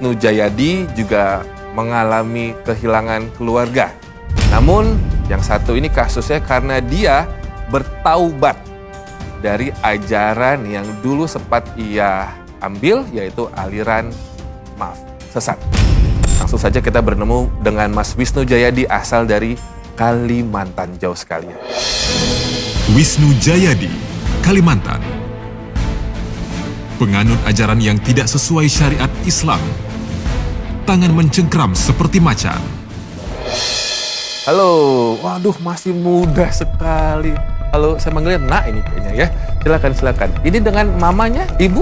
Wisnu Jayadi juga mengalami kehilangan keluarga. Namun yang satu ini kasusnya karena dia bertaubat dari ajaran yang dulu sempat ia ambil, yaitu aliran sesat. Langsung saja kita bertemu dengan Mas Wisnu Jayadi asal dari Kalimantan jauh sekali. Wisnu Jayadi, Kalimantan. Penganut ajaran yang tidak sesuai syariat Islam. Tangan mencengkram seperti macan. Halo, waduh masih muda sekali. Halo, saya manggilnya Nak ini kayaknya ya. Silakan. Ini dengan mamanya, ibu?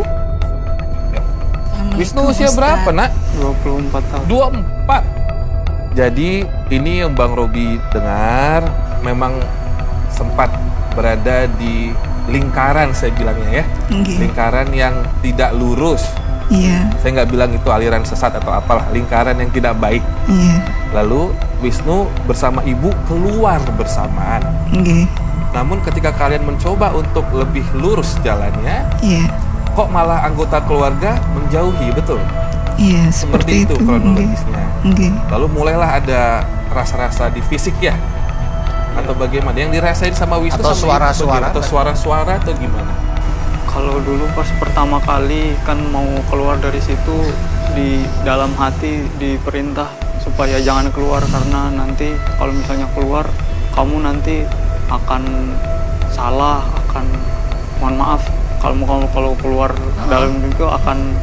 Wisnu usia berapa, Nak? 24 tahun. 24. Jadi ini yang Bang Robi dengar memang sempat berada di lingkaran, saya bilangnya ya. Lingkaran yang tidak lurus. Iya. Saya nggak bilang itu aliran sesat atau apalah, lingkaran yang tidak baik. Iya. Lalu Wisnu bersama ibu keluar bersamaan. Namun ketika kalian mencoba untuk lebih lurus jalannya, iya, kok malah anggota keluarga menjauhi, betul? Iya, Seperti itu kronologisnya. Lalu mulailah ada rasa-rasa di fisik ya? Atau bagaimana? Yang dirasain sama Wisnu atau sama suara-suara? Atau suara-suara atau gimana? Kalau dulu pas pertama kali kan mau keluar dari situ, di dalam hati diperintah supaya jangan keluar, karena nanti kalau misalnya keluar kamu nanti akan salah, akan mohon maaf kalau keluar dalam itu akan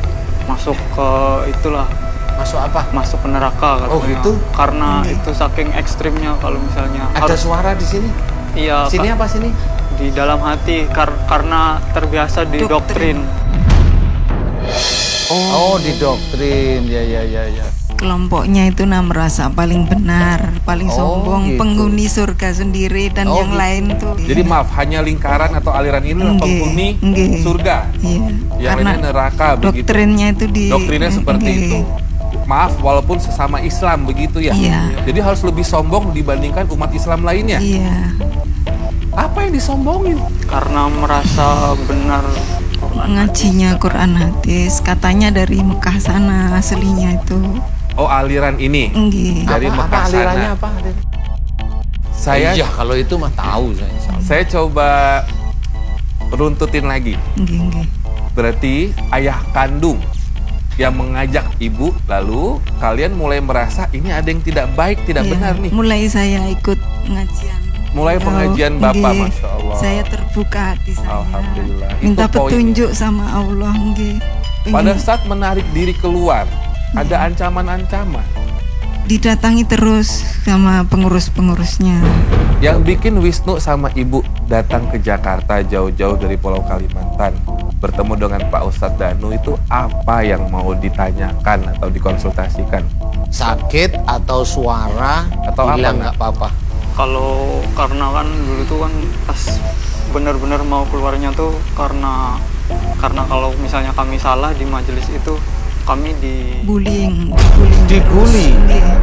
masuk ke itulah, Masuk apa? masuk ke neraka katanya. Oh gitu? Karena itu saking ekstrimnya kalau misalnya Ada suara di sini? iya, Sini apa sini? di dalam hati karena terbiasa didoktrin. Oh, didoktrin. Ya. Kelompoknya itu merasa paling benar, paling sombong, gitu. penghuni surga sendiri dan yang gitu. lain tuh. Jadi maaf, hanya lingkaran atau aliran ini penghuni surga. Iya. Yang Karena lainnya neraka begitu. doktrinnya itu Doktrinnya seperti itu. Maaf, walaupun sesama Islam begitu ya. Iya. Jadi harus lebih sombong dibandingkan umat Islam lainnya. Iya. Apa yang disombongin? Karena merasa benar. Ngajinya Quran hadis, katanya dari Mekah sana aslinya itu. Oh, aliran ini dari apa Mekah alirannya sana. apa? Saya Iya, kalau itu mah tahu saya. saya coba runtutin lagi. Berarti ayah kandung yang mengajak ibu, lalu kalian mulai merasa ini ada yang tidak baik, tidak Iya. benar nih. Mulai saya ikut pengajian. Mulai pengajian Bapak, Masya Allah. Saya terbuka hati saya. Alhamdulillah. Minta Itu poinnya. petunjuk sama Allah. Pada saat menarik diri keluar, ada ancaman-ancaman. Didatangi terus sama pengurus-pengurusnya. Yang bikin Wisnu sama ibu datang ke Jakarta jauh-jauh dari Pulau Kalimantan, bertemu dengan Pak Ustadz Danu, itu apa yang mau ditanyakan atau dikonsultasikan? Sakit atau suara Atau apa, bilang Nak? nggak apa-apa. Kalau karena kan dulu tuh kan pas benar-benar mau keluarnya tuh karena kalau misalnya kami salah di majelis itu kami Bullying. Dibully?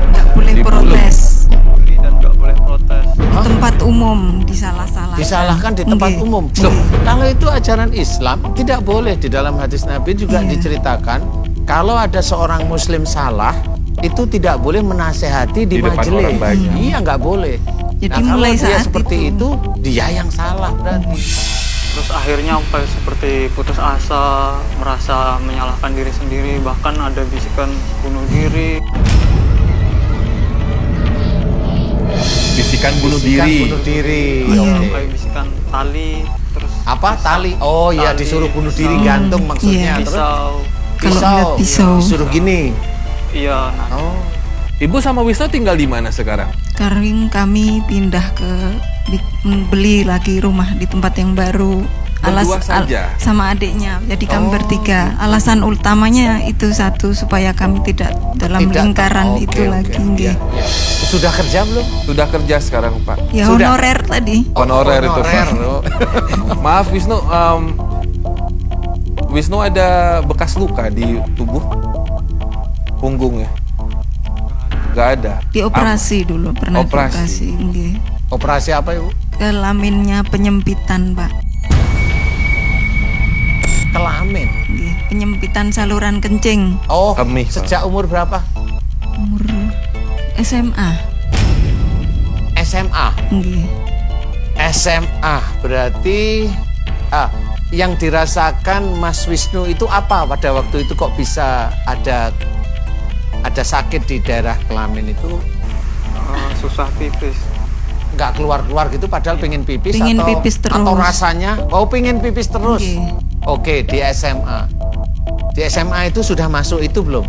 Nggak boleh protes. dibully dan nggak boleh protes. Di tempat umum disalah-salahkan. Disalahkan di tempat Nggih. umum. Loh, kalau itu ajaran Islam tidak boleh. Di dalam hadis Nabi juga Iya. diceritakan kalau ada seorang muslim salah itu tidak boleh menasehati di Di depan majelis. orang banyak. Iya, nggak boleh. Jadi Nah, mulai kalau dia saat seperti itu. dia yang salah berarti. Terus akhirnya seperti putus asa, merasa menyalahkan diri sendiri, bahkan ada bisikan bunuh diri. Bisikan bunuh Bisikan diri. bunuh diri. Iya. Oke. Kayak bisikan tali, terus Apa tali? Oh iya, Tali, disuruh bunuh diri pisau. gantung maksudnya. Iya. Terus pisau. Kalau lihat pisau. Disuruh gini. Iya, nah Oh. Ibu sama Wisnu tinggal di mana sekarang? Sekarang kami pindah beli lagi rumah di tempat yang baru. Berdua saja? Sama adiknya. Jadi kami Oh, bertiga. Alasan utamanya itu satu, supaya kami tidak dalam Tidak. lingkaran Oke, itu oke. lagi. Iya, nggih. iya. Sudah kerja belum? Sudah kerja sekarang, Pak. Ya Sudah. honorer tadi. Honorer itu, honorer. Pak. Maaf Wisnu, Wisnu ada bekas luka di tubuh punggungnya? Gak ada. Dioperasi dulu, pernah Operasi. dioperasi. Nggih. Operasi apa, Ibu? Kelaminnya penyempitan, Pak. Kelamin. Nggih. penyempitan saluran kencing Oh, Kemih, Pak. sejak umur berapa? umur SMA. SMA. Nggih. SMA berarti yang dirasakan Mas Wisnu itu apa pada waktu itu, kok bisa ada sakit di daerah kelamin itu? Susah pipis. Nggak keluar-keluar gitu padahal pengen pipis, Pengen atau pipis terus. atau rasanya pengen pipis terus. Nggih. Oke, di SMA. Di SMA itu sudah masuk itu belum?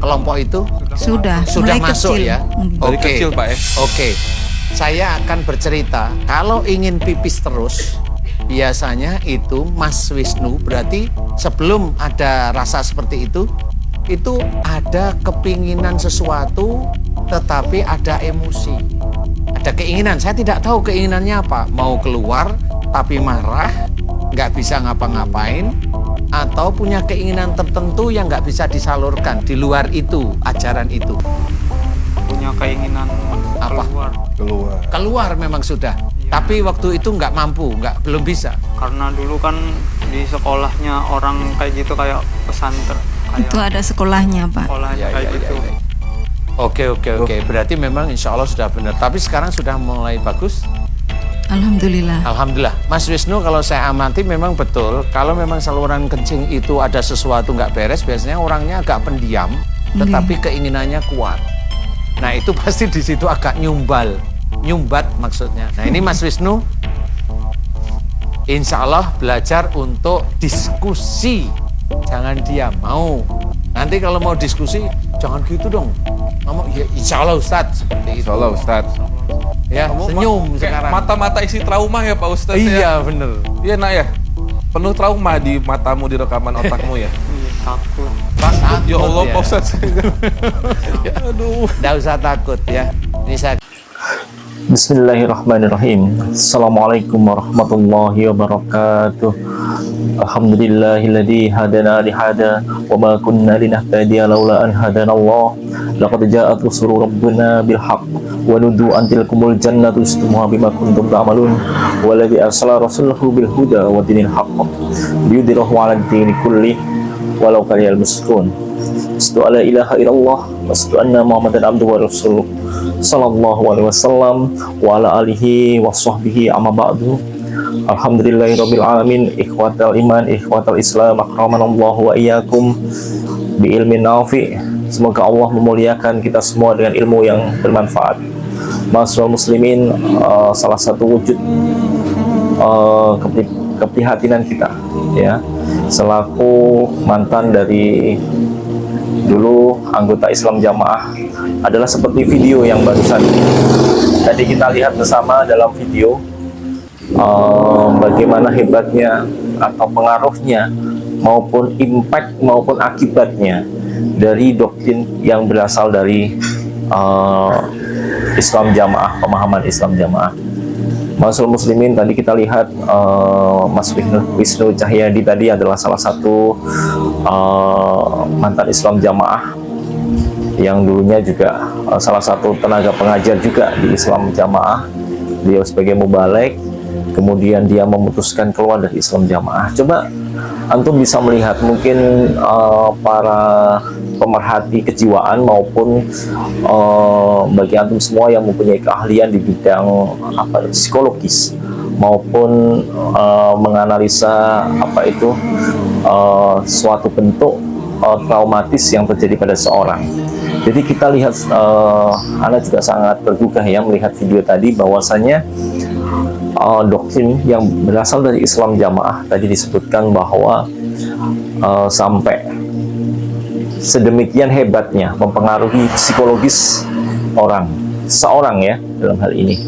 Kelompok itu Sudah sudah mulai masuk kecil. ya. Nggih. Dari Oke. kecil, Pak, ya? Oke. Saya akan bercerita, kalau ingin pipis terus, biasanya itu Mas Wisnu berarti sebelum ada rasa seperti itu ada kepinginan sesuatu, tetapi ada emosi. Ada keinginan, saya tidak tahu keinginannya apa. Mau keluar tapi marah, nggak bisa ngapa-ngapain, atau punya keinginan tertentu yang nggak bisa disalurkan di luar itu, ajaran itu. Punya keinginan Apa? Keluar memang sudah, tapi waktu itu nggak mampu, belum bisa. Karena dulu kan di sekolahnya orang kayak gitu, kayak pesantren, Itu kayak ada sekolahnya, Pak. sekolahnya kayak gitu. Oke. Berarti memang insya Allah sudah benar. Tapi sekarang sudah mulai bagus. Alhamdulillah. Alhamdulillah. Mas Wisnu, kalau saya amati memang betul. Kalau memang saluran kencing itu ada sesuatu nggak beres, biasanya orangnya agak pendiam, tetapi keinginannya kuat. Nah itu pasti di situ agak nyumbat maksudnya. Nah ini Mas Wisnu, insya Allah belajar untuk diskusi, jangan diam. Nanti kalau mau diskusi, jangan gitu dong. Ngomong, ya insya Allah Ustadz, seperti itu. Insya Allah, Ustadz. Ya, Kamu senyum kayak sekarang. mata-mata isi trauma ya, Pak Ustadz. Iya, Ya? bener. Iya, Nak, ya? Penuh trauma di matamu, di rekaman otakmu ya? Iya, takut. Takut Ya Allah, ya. Pak Ustadz. Aduh. Nggak usah takut ya. Ini saya Bismillahirrahmanirrahim. Assalamualaikum warahmatullahi wabarakatuh. Alhamdulillahilladzi hadana lihada wa ma kunna linahtadiya laula an hadana Allah. Laqad ja'at rusulu rabbina bil haqq wa nudu an tilkumul jannatu istumuha bima kuntum ta'malun walladzi arsala rasulahu bil huda wa dinil haqq liyudhhirahu 'ala ad-dini kulli walau karihal musyrikun. Asyhadu an la ilaha illallah wa asyhadu anna Muhammadan abduhu wa rasuluh sallallahu alaihi wasallam wa ala alihi wa sahbihi amma ba'du. Alhamdulillahirabbil alamin, ikhwatal iman, ikhwatal Islam, akramanallahu wa iyyakum bi ilmin nafi'. Semoga Allah memuliakan kita semua dengan ilmu yang bermanfaat. Ma'asyiral muslimin, salah satu wujud keprihatinan kita ya, selaku mantan dari dulu anggota Islam Jamaah, adalah seperti video yang barusan tadi kita lihat bersama dalam video, bagaimana hebatnya atau pengaruhnya maupun impact maupun akibatnya dari doktrin yang berasal dari Islam Jamaah, pemahaman Islam Jamaah. Ma'asyiral muslimin, tadi kita lihat Mas Wisnu Cahyadi tadi adalah salah satu mantan Islam Jamaah yang dulunya juga salah satu tenaga pengajar juga di Islam Jamaah. Beliau sebagai mubalek, kemudian dia memutuskan keluar dari Islam Jamaah. Coba antum bisa melihat, mungkin para pemerhati kejiwaan maupun bagi antum semua yang mempunyai keahlian di bidang psikologis maupun menganalisa suatu bentuk traumatis yang terjadi pada seorang. Jadi kita lihat, Anda juga sangat tergugah ya melihat video tadi, bahwasanya doktrin yang berasal dari Islam Jamaah tadi disebutkan bahwa sampai sedemikian hebatnya mempengaruhi psikologis seorang ya dalam hal ini.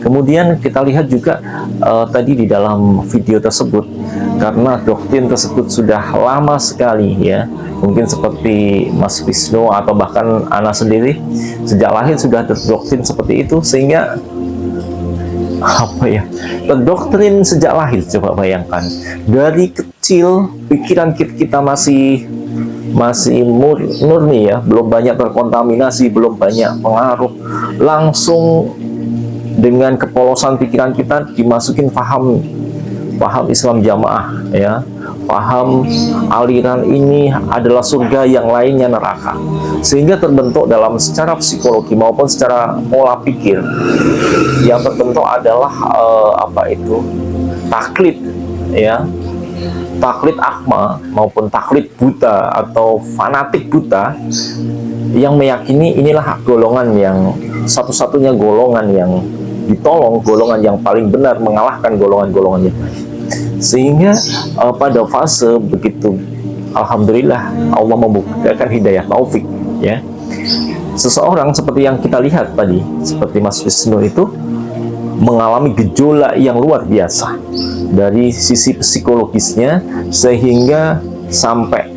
Kemudian kita lihat juga tadi di dalam video tersebut, karena doktrin tersebut sudah lama sekali ya, mungkin seperti Mas Wisnu atau bahkan Ana sendiri sejak lahir sudah terdoktrin seperti itu, sehingga terdoktrin sejak lahir. Coba bayangkan, dari kecil pikiran kita masih murni ya, belum banyak terkontaminasi, belum banyak pengaruh, langsung dengan kepolosan pikiran kita dimasukin paham Islam Jamaah ya, paham aliran ini adalah surga, yang lainnya neraka, sehingga terbentuk dalam secara psikologi maupun secara pola pikir yang terbentuk adalah taklid, ya, taklid akma maupun taklid buta atau fanatik buta yang meyakini inilah golongan yang satu-satunya golongan yang ditolong, golongan yang paling benar mengalahkan golongan-golongan yang lain. Sehingga pada fase begitu, alhamdulillah Allah membukakan hidayah taufik, ya, seseorang seperti yang kita lihat tadi, seperti Mas Wisnu itu mengalami gejolak yang luar biasa dari sisi psikologisnya, sehingga sampai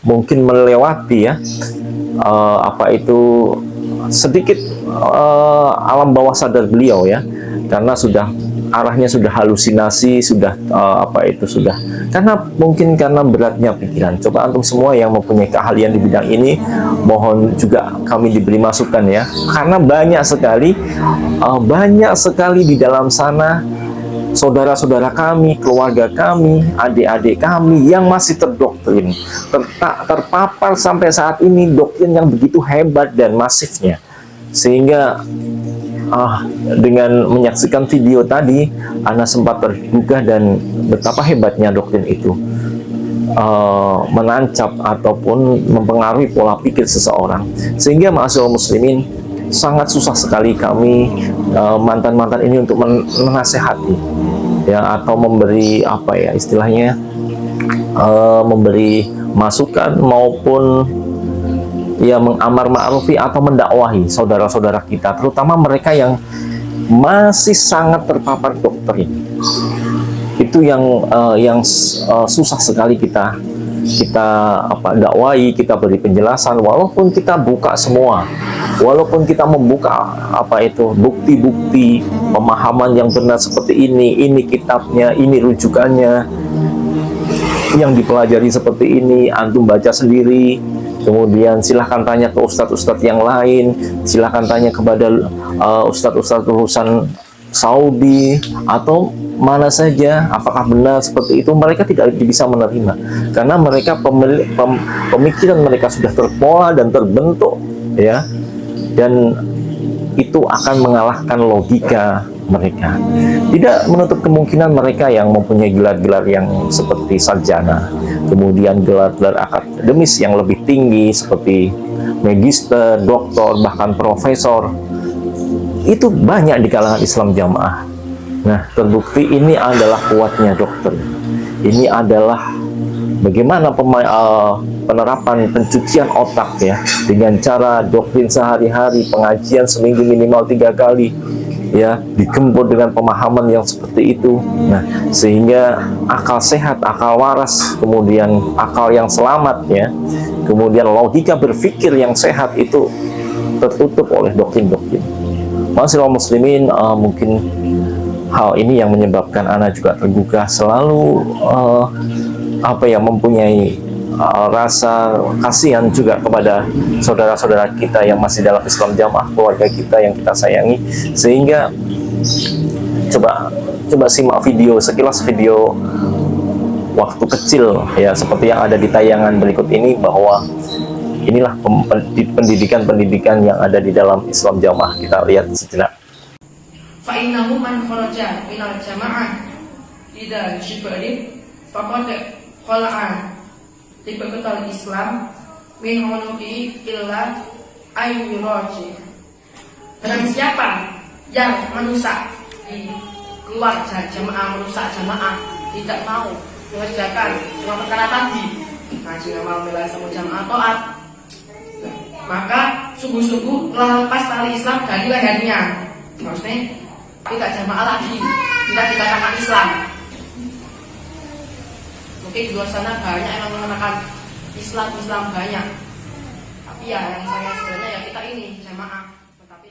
mungkin melewati, ya, sedikit alam bawah sadar beliau, ya, karena sudah arahnya sudah halusinasi, sudah karena beratnya pikiran. Coba antum semua yang mempunyai keahlian di bidang ini, mohon juga kami diberi masukan, ya, karena banyak sekali di dalam sana saudara-saudara kami, keluarga kami, adik-adik kami yang masih terdoktrin, terpapar sampai saat ini doktrin yang begitu hebat dan masifnya, sehingga dengan menyaksikan video tadi, Ana sempat tergugah dan betapa hebatnya doktrin itu menancap ataupun mempengaruhi pola pikir seseorang, sehingga ma'asyiral muslimin sangat susah sekali kami mantan-mantan ini untuk menasehati, ya, atau memberi istilahnya memberi masukan maupun ya mengamar ma'rufi atau mendakwahi saudara-saudara kita, terutama mereka yang masih sangat terpapar doktrin. Itu yang susah sekali kita dakwahi, kita beri penjelasan, walaupun kita buka semua, walaupun kita membuka bukti-bukti pemahaman yang benar seperti ini kitabnya, ini rujukannya, yang dipelajari seperti ini, antum baca sendiri. Kemudian silahkan tanya ke ustadz-ustadz yang lain, silahkan tanya kepada ustadz-ustadz urusan Saudi atau mana saja, apakah benar seperti itu. Mereka tidak bisa menerima karena mereka pemikiran mereka sudah terpola dan terbentuk, ya, dan itu akan mengalahkan logika mereka. Tidak menutup kemungkinan mereka yang mempunyai gelar-gelar yang seperti sarjana, kemudian gelar-gelar akademis yang lebih tinggi seperti magister, doktor, bahkan profesor, itu banyak di kalangan Islam Jamaah. Nah, terbukti ini adalah kuatnya dokter. Ini adalah bagaimana penerapan pencucian otak, ya, dengan cara doktrin sehari-hari, pengajian seminggu minimal 3 kali, ya, digempur dengan pemahaman yang seperti itu. Nah, sehingga akal sehat, akal waras, kemudian akal yang selamat, ya, kemudian logika berpikir yang sehat itu tertutup oleh doktrin-doktrin. Ma'asyiral muslimin, mungkin hal ini yang menyebabkan Ana juga tergugah selalu mempunyai rasa kasihan juga kepada saudara-saudara kita yang masih dalam Islam Jamaah, keluarga kita yang kita sayangi, sehingga coba simak sekilas video waktu kecil, ya, seperti yang ada di tayangan berikut ini, bahwa inilah pendidikan-pendidikan yang ada di dalam Islam Jamaah. Kita lihat sejenak. Fa'innahu man kharaja minal jama'ah idza syibari faqad khala'a tibatul Islam min hunuki illa ayyuraji. Dan siapa yang merusak di keluarga jamaah, merusak jamaah, tidak mau mengerjakan dua perkara tadi, ngaji ngamal bela sama jamaah taat, maka sungguh-sungguh telah lepas tali Islam dari lehernya. Maksudnya tidak jamaah lagi, tidak dikatakan Islam. Mungkin di luar sana banyak yang mengatakan Islam banyak, tapi ya yang saya sebenarnya ya kita ini jamaah. Tetapi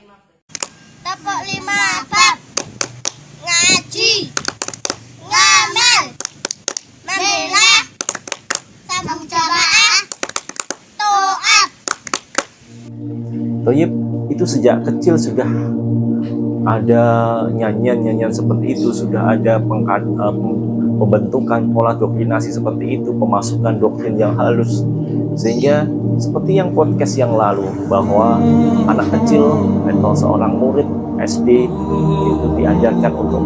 tepuk 5 bab ngaji, ngamal, membela, sama jamaah, taat. Toyib, itu sejak kecil sudah ada nyanyian-nyanyian seperti itu, sudah ada pembentukan pola doktrinasi seperti itu, pemasukan doktrin yang halus, sehingga seperti yang podcast yang lalu bahwa anak kecil atau seorang murid SD itu diajarkan untuk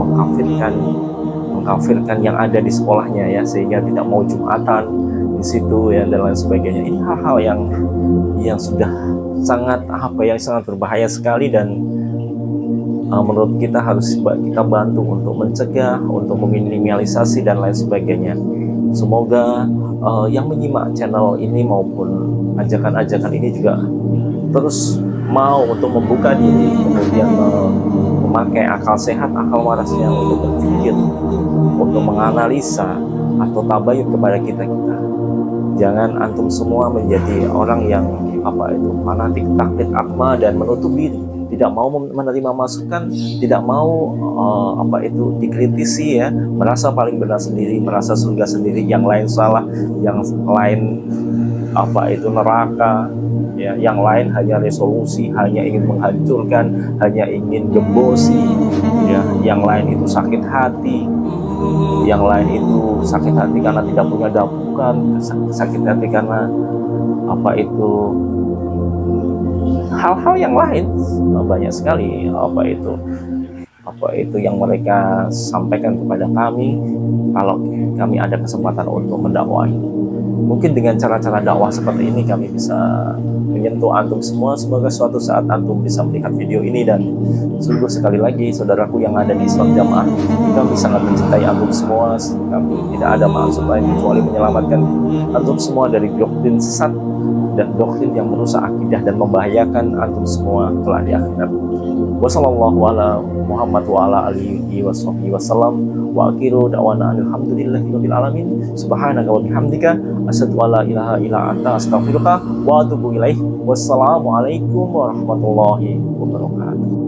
mengkafirkan yang ada di sekolahnya ya, sehingga tidak mau Jumatan di situ ya dan lain sebagainya. Ini hal-hal yang sudah sangat sangat berbahaya sekali, dan menurut kita harus kita bantu untuk mencegah, untuk meminimalisasi dan lain sebagainya. Semoga yang menyimak channel ini maupun ajakan-ajakan ini juga terus mau untuk membuka diri, kemudian memakai akal sehat, akal warasnya untuk berpikir, untuk menganalisa atau tabayun kepada kita. Jangan antum semua menjadi orang yang fanatik, taklid akma dan menutup diri, tidak mau menerima masukan, tidak mau dikritisi ya, merasa paling benar sendiri, merasa surga sendiri, yang lain salah, yang lain neraka ya, yang lain hanya resolusi, hanya ingin menghancurkan, hanya ingin gembosi ya, yang lain itu sakit hati, yang lain itu sakit hati karena tidak punya dapukan, sakit hati karena hal-hal yang lain banyak sekali yang mereka sampaikan kepada kami. Kalau kami ada kesempatan untuk mendakwahi, mungkin dengan cara-cara dakwah seperti ini kami bisa menyentuh antum semua. Semoga suatu saat antum bisa melihat video ini, dan sungguh sekali lagi saudaraku yang ada di Islam Jamaah, kami sangat mencintai antum semua. Kami tidak ada maksud lain kecuali menyelamatkan antum semua dari doktrin sesat dan doktrin yang merusak akidah dan membahayakan antum semua kelak di akhirat. Wassallallahu ala Muhammad wa ala alihi wasallam wa akhiru da'wana alhamdulillahirabbil alamin. Subhanaka wa bihamdika asyhadu an la ilaha illa anta astaghfiruka wa atubu ilaik. Wassalamu alaikum warahmatullahi wabarakatuh.